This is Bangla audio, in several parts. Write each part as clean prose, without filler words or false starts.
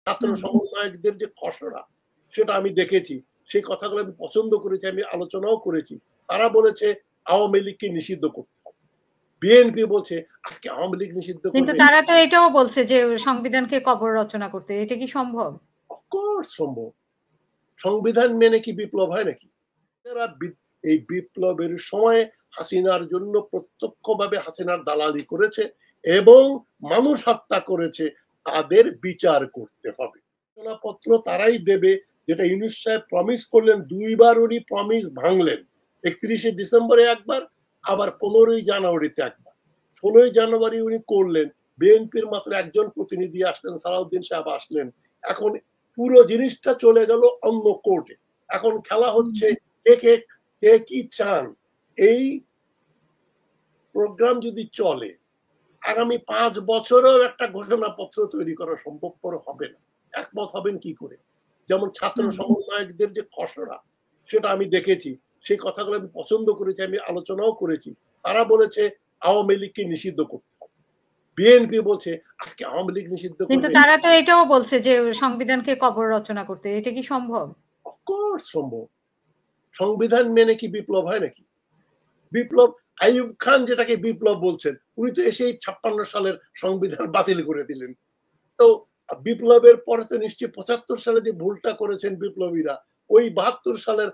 ছাত্র সমন্বয়কদের যে খসড়া সেটা আমি দেখেছি, সেই কথাগুলো আমি পছন্দ করেছি, আমি আলোচনাও করেছি। তারা বলেছে আওয়ামী লীগকে নিষিদ্ধ করতে হবে। বিএনপি বলছে আজকে আওয়ামী লীগ নিষিদ্ধ কিন্তু করবে। তারা তো এটাও বলছে যে সংবিধানকে কবর রচনা করতে, এটা কি সম্ভব? অফকোর্স সম্ভব। সংবিধান মেনে কি বিপ্লব হয় নাকি? এই বিপ্লবের সময় হাসিনার জন্য প্রত্যক্ষভাবে হাসিনার দালালি করেছে এবং মানুষ হত্যা করেছে, তাদের বিচার করতে হবে। ঘোষণাপত্র তারাই দেবে যেটা ইউনূস সাহেব প্রমিস করলেন, দুইবার উনি প্রমিস ভাঙলেন। 31শে ডিসেম্বরে একবার, আবার 15ই জানুয়ারিতে একবার। 16ই জানুয়ারি উনি করলেন, বিএনপির মাত্র একজন প্রতিনিধি আসলেন, সালাউদ্দিন সাহেব আসলেন। এখন পুরো জিনিসটা চলে গেল অন্য কোর্টে। এখন খেলা হচ্ছে কে কি চান। এই প্রোগ্রাম যদি চলে, আগামী 5 বছরেও একটা ঘোষণাপত্র তৈরি করা সম্ভবপর হবে না। একমত হবেন কি করে? যেমন ছাত্র সমন্বয়কদের যে খসড়া সেটা আমি দেখেছি, সেই কথাগুলো আমি পছন্দ করেছি, আমি আলোচনাও করেছি। তারা বলেছে আওয়ামী লীগকে নিষিদ্ধ করতে হবে। বিএনপি বলছে আজকে আওয়ামী লীগ নিষিদ্ধ কিন্তু করবে। তারা তো এটাও বলছে যে সংবিধানকে কবর রচনা করতে, এটা কি সম্ভব? অফকোর্স সম্ভব। সংবিধান মেনে কি বিপ্লব হয় নাকি? বিপ্লব, আইয়ুব খান যেটাকে বিপ্লব বলছেন, উনি তো এসেই 56 সালের সংবিধান বাতিল করে দিলেন। তো বিপ্লবের পরে তো নিশ্চয়ই 75 সালে যে ভুলটা করেছেন বিপ্লবীরা, ওই 72 সালের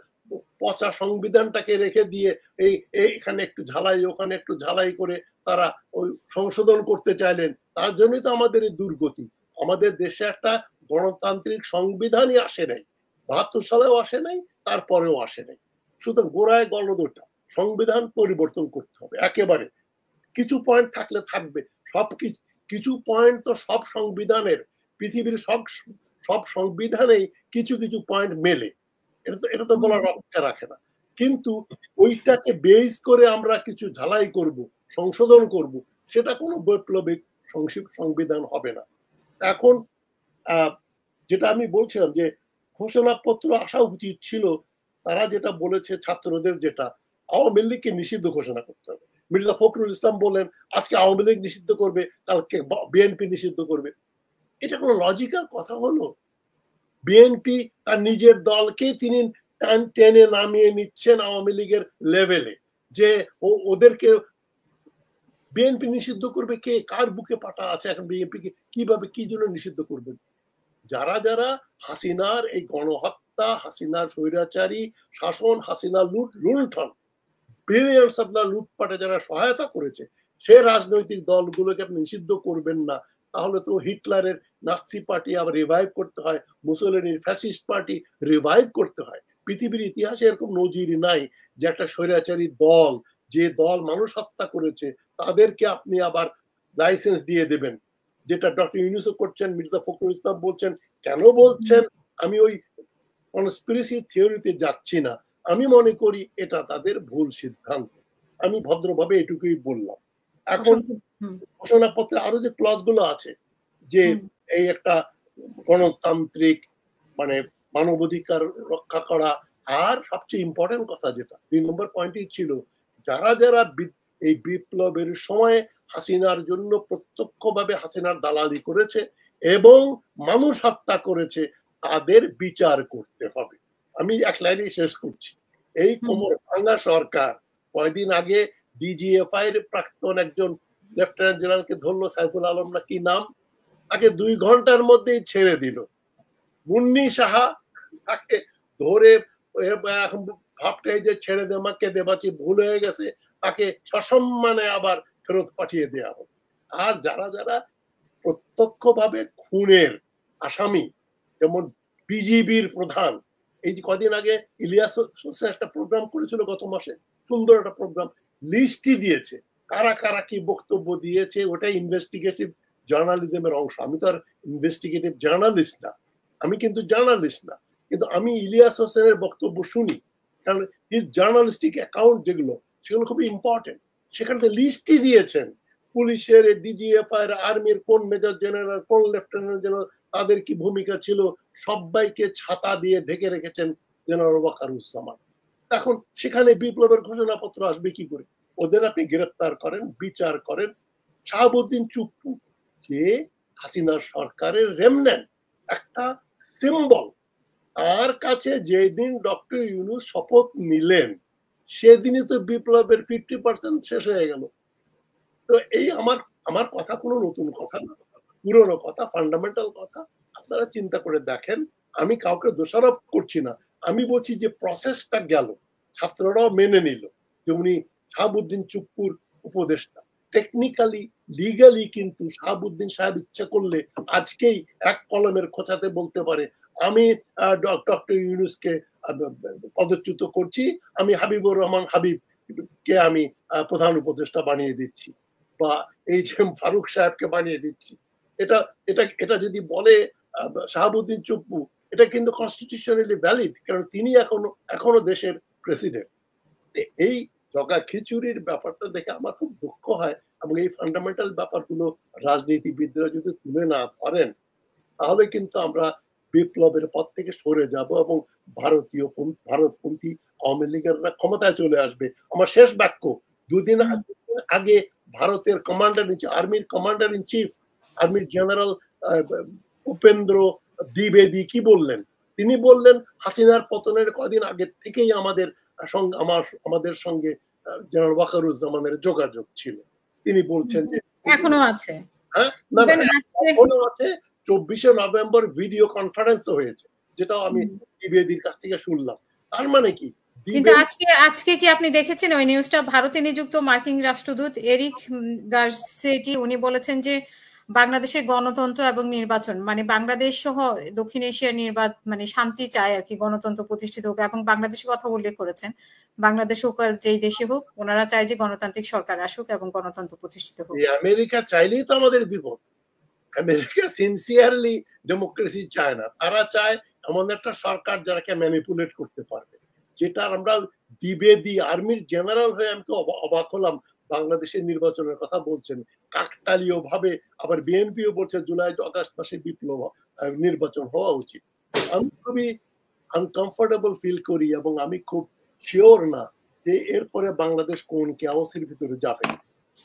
পচা সংবিধানটাকে রেখে দিয়ে এখানে একটু ঝালাই ওখানে একটু ঝালাই করে তারা ওই সংশোধন করতে চাইলেন। তার জন্যই তো আমাদের এই দুর্গতি। আমাদের দেশে একটা গণতান্ত্রিক সংবিধানই আসে নাই, 72 সালেও আসে নাই, তারপরেও আসে নাই। সুতরাং গোড়ায় গলদটা, সংবিধান পরিবর্তন করতে হবে একেবারে। কিছু পয়েন্ট থাকলে থাকবে, সব কিছু পয়েন্ট তো সব সংবিধানের, পৃথিবীর সব সব সংবিধানেই কিছু কিছু পয়েন্ট মেলে, এটা তো বলার অপেক্ষা রাখে না। কিন্তু ওইটাকে বেস করে আমরা কিছু ঝালাই করব, সংশোধন করব, সেটা কোনো বৈপ্লবিক সংবিধান হবে না। এখন যেটা আমি বলছিলাম যে ঘোষণাপত্র আসা উচিত ছিল, তারা যেটা বলেছে ছাত্রদের, যেটা আওয়ামী লীগকে নিষিদ্ধ ঘোষণা করতে হবে। মির্জা ফখরুল ইসলাম বলেন আজকে আওয়ামী লীগ নিষিদ্ধ করবে, কালকে বিএনপি নিষিদ্ধ করবে। এটা কোনো লজিক্যাল কথা হলো? বিএনপি তার নিজের দলকে তিনি টেনে নামিয়ে নিচ্ছেন আওয়ামী লীগের লেভেলে, যে ওদেরকে বিএনপি নিষিদ্ধ করবে কে? কার বুকে পাটা আছে এখন বিএনপি কে কিভাবে কি জন্য নিষিদ্ধ করবেন? যারা যারা হাসিনার এই গণহত্যা, হাসিনার স্বৈরাচারী শাসন, হাসিনা লুণ্ঠন, বিলিয়নস অফ লুটপাটে যারা সহায়তা করেছে, সে রাজনৈতিক দলগুলোকে আপনি নিষিদ্ধ করবেন না, তাহলে তো হিটলারের নাৎসি পার্টি আবার রিভাইভ করতে হয়, মুসোলিনির ফ্যাসিস্ট পার্টি রিভাইভ করতে হয়। পৃথিবীর ইতিহাসে এরকম নজির নাই যে একটা স্বৈরাচারী দল, যে দল মানুষ হত্যা করেছে, তাদেরকে আপনি আবার লাইসেন্স দিয়ে দেবেন, যেটা ডক্টর ইউনূসও করছেন, মির্জা ফখরুল ইসলাম বলছেন। কেন বলছেন? আমি ওই কনস্পিরেসি থিওরিতে যাচ্ছি না, আমি মনে করি এটা তাদের ভুল সিদ্ধান্ত। আমি ভদ্রভাবে এটুকুই বললাম। এখন ঘোষণাপত্রে আরো যে ক্লজ গুলো আছে, যে এই একটা গণতান্ত্রিক মানে মানবাধিকার রক্ষা করা, আর সবচেয়ে ইম্পর্টেন্ট কথা যেটা 2 নম্বর পয়েন্টই ছিল, যারা যারা এই বিপ্লবের সময় হাসিনার জন্য প্রত্যক্ষভাবে হাসিনার দালালি করেছে এবং মানুষ হত্যা করেছে, তাদের বিচার করতে হবে। আমি এক লাইনে শেষ করছি। এই কোমর ভাঙা সরকার কয়েকদিন আগে ডিজিএফআই এর প্রাক্তন একজন লেফটেন্যান্ট জেনারেলকে ধরলো, সাইফুল আলম না কি নাম, তাকে 2 ঘন্টার মধ্যেই ছেড়ে দিল। মুন্নি সাহা তাকে ধরে এখন ভাবটাই যে ছেড়ে দে আমাকে দেবাচি ভুল হয়ে গেছে, তাকে সসম্মানে আবার ফেরত পাঠিয়ে দেওয়া হবে। আর যারা যারা প্রত্যক্ষভাবে খুনের আসামি, যেমন বিজিবির প্রধান, এই যে কদিন আগে ইলিয়াস হোসেন একটা প্রোগ্রাম করেছিল গত মাসে, সুন্দর একটা প্রোগ্রাম, লিস্টই দিয়েছে কারা কারা কি বক্তব্য দিয়েছে, ওটা ইনভেস্টিগেটিভ জার্নালিজমের অংশ। আমি তো আর ইনভেস্টিগেটিভ জার্নালিস্ট না, আমি কিন্তু জার্নালিস্ট না, কিন্তু আমি ইলিয়াস হোসেনের বক্তব্য শুনি, কারণ হিজ জার্নালিস্টিক অ্যাকাউন্ট যেগুলো, সেগুলো খুবই ইম্পর্টেন্ট। সেখানে লিস্টই দিয়েছেন পুলিশের, ডিজিএফআই, আর্মির কোন মেজর জেনারেল, কোন লেফটেন্যান্ট জেনারেল, তাদের কি ভূমিকা ছিল, সবাইকে ছাতা দিয়ে ঢেকে রেখেছেন জেনারেল ওয়াকারুজ্জামান। এখন সেখানে বিপ্লবের ঘোষণাপত্র আসবে কি করে? ওদের আপনি গ্রেফতার করেন, বিচার করেন। শাহাবুদ্দিন চুপ্পু, যে হাসিনা সরকারের রেমন্যান্ট, একটা সিম্বল। তার কাছে যেদিন ডক্টর ইউনূস শপথ নিলেন সেদিনই তো বিপ্লবের 50% শেষ হয়ে গেল। তো এই আমার আমার কথা কোনো নতুন কথা না। পুরনো কথা, ফান্ডামেন্টাল কথা। আপনারা চিন্তা করে দেখেন। আমি কাউকে দোষারোপ করছি না। আমি বলছি যে প্রসেসটা গেল। ছাত্ররাও মেনে নিল যে উনি শাহাবুদ্দিন চুপ্পুর উপদেষ্টা। টেকনিক্যালি, লিগালি কিন্তু শাহাবুদ্দিন সাহেব ইচ্ছা করলে আজকেই এক কলমের খোঁচাতে বলতে পারে, আমি ডক্টর ইউনূসকে পদচ্যুত করছি। আমি হাবিবুর রহমান হাবিবকে আমি প্রধান উপদেষ্টা বানিয়ে দিচ্ছি। বা এই যে ফারুক সাহেবকে বানিয়ে দিচ্ছি। এটা এটা এটা যদি বলে শাহাবুদ্দিন চুপ্পু, এটা কিন্তু কনস্টিটিউশনালি ভ্যালিড, কারণ তিনি এখনো দেশের প্রেসিডেন্ট। এই জগা খিচুড়ির ব্যাপারটা দেখে আমার খুব দুঃখ হয়, এবং এই ফান্ডামেন্টাল ব্যাপারগুলো রাজনীতিবিদরা যদি তুলে না ধরেন তাহলে কিন্তু আমরা বিপ্লবের পথ থেকে সরে যাব এবং ভারতপন্থী আওয়ামী লীগেররা ক্ষমতায় চলে আসবে। আমার শেষ বাক্য, দুদিন আগে ভারতের আর্মির কমান্ডার ইন চিফ, আর্মির জেনারেল উপেন্দ্র দ্বিবেদী কি বললেন? তিনি বললেন হাসিনার পতনের কদিন আগে থেকেই আমাদের সঙ্গে জেনারেল ওয়াকারুজ্জামানের যোগাযোগ ছিল। তিনি বলছেন যে এখনো আছে। হ্যাঁ, না এখনো আছে। 24শে নভেম্বর ভিডিও কনফারেন্সও হয়েছে, যেটাও আমি দ্বিবেদীর কাছ থেকে শুনলাম। তার মানে কি? কিন্তু আজকে কি আপনি দেখেছেন ওই নিউজটা? ভারতে নিযুক্ত মার্কিন রাষ্ট্রদূত এরিক গারসেটি উনি বলেছেন যে বাংলাদেশের গণতন্ত্র এবং নির্বাচন মানে বাংলাদেশ সহ দক্ষিণ এশিয়ার মানে শান্তি চায় আর কি, গণতন্ত্র প্রতিষ্ঠিত হোক, এবং বাংলাদেশের কথা উল্লেখ করেছেন। বাংলাদেশ হোক আর যেই দেশে হোক, ওনারা চায় যে গণতান্ত্রিক সরকার আসুক এবং গণতন্ত্র প্রতিষ্ঠিত হোক। আমেরিকা চাইলেই তো আমাদের বিপদ। আমেরিকা সিনসিয়ারলি ডেমোক্রেসি চায় না। তারা চায় এমন একটা সরকার যারাকে ম্যানিপুলেট করতে পারবে। যেটা আমরা দ্বিবেদী আর্মির জেনারেল হয়ে আমি তো অবাক হলাম, বাংলাদেশের নির্বাচনের কথা বলছেন কাকতালীয় ভাবে। আবার বিএনপিও বলছে জুলাই আগস্ট মাসে নির্বাচন হওয়া উচিত। আমি খুবই আনকমফোর্টেবল ফিল করি এবং আমি খুব শিওর না যে এরপরে বাংলাদেশ কোন কেওসের ভিতরে যাবে।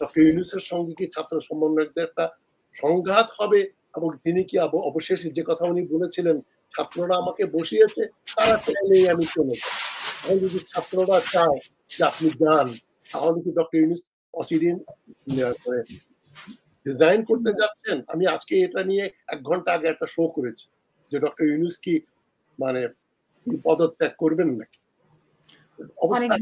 ডক্টর ইউনূসের সঙ্গে কি ছাত্র সমন্বয়কদের একটা সংঘাত হবে, এবং তিনি কি অবশেষে যে কথা উনি বলেছিলেন, ছাত্ররা আমাকে বসিয়েছে, তারা চাইলেই আমি চলে যাব। এখন যদি ছাত্ররা চায় যে আপনি যান, তাহলে কি ডক্টর ইউনূস অচিরেই রিজাইন করতে যাচ্ছেন? আমি আজকে এটা নিয়ে ১ ঘন্টা আগে একটা শো করেছি যে ডক্টর ইউনূস কি মানে পদত্যাগ করবেন নাকি? অবস্থা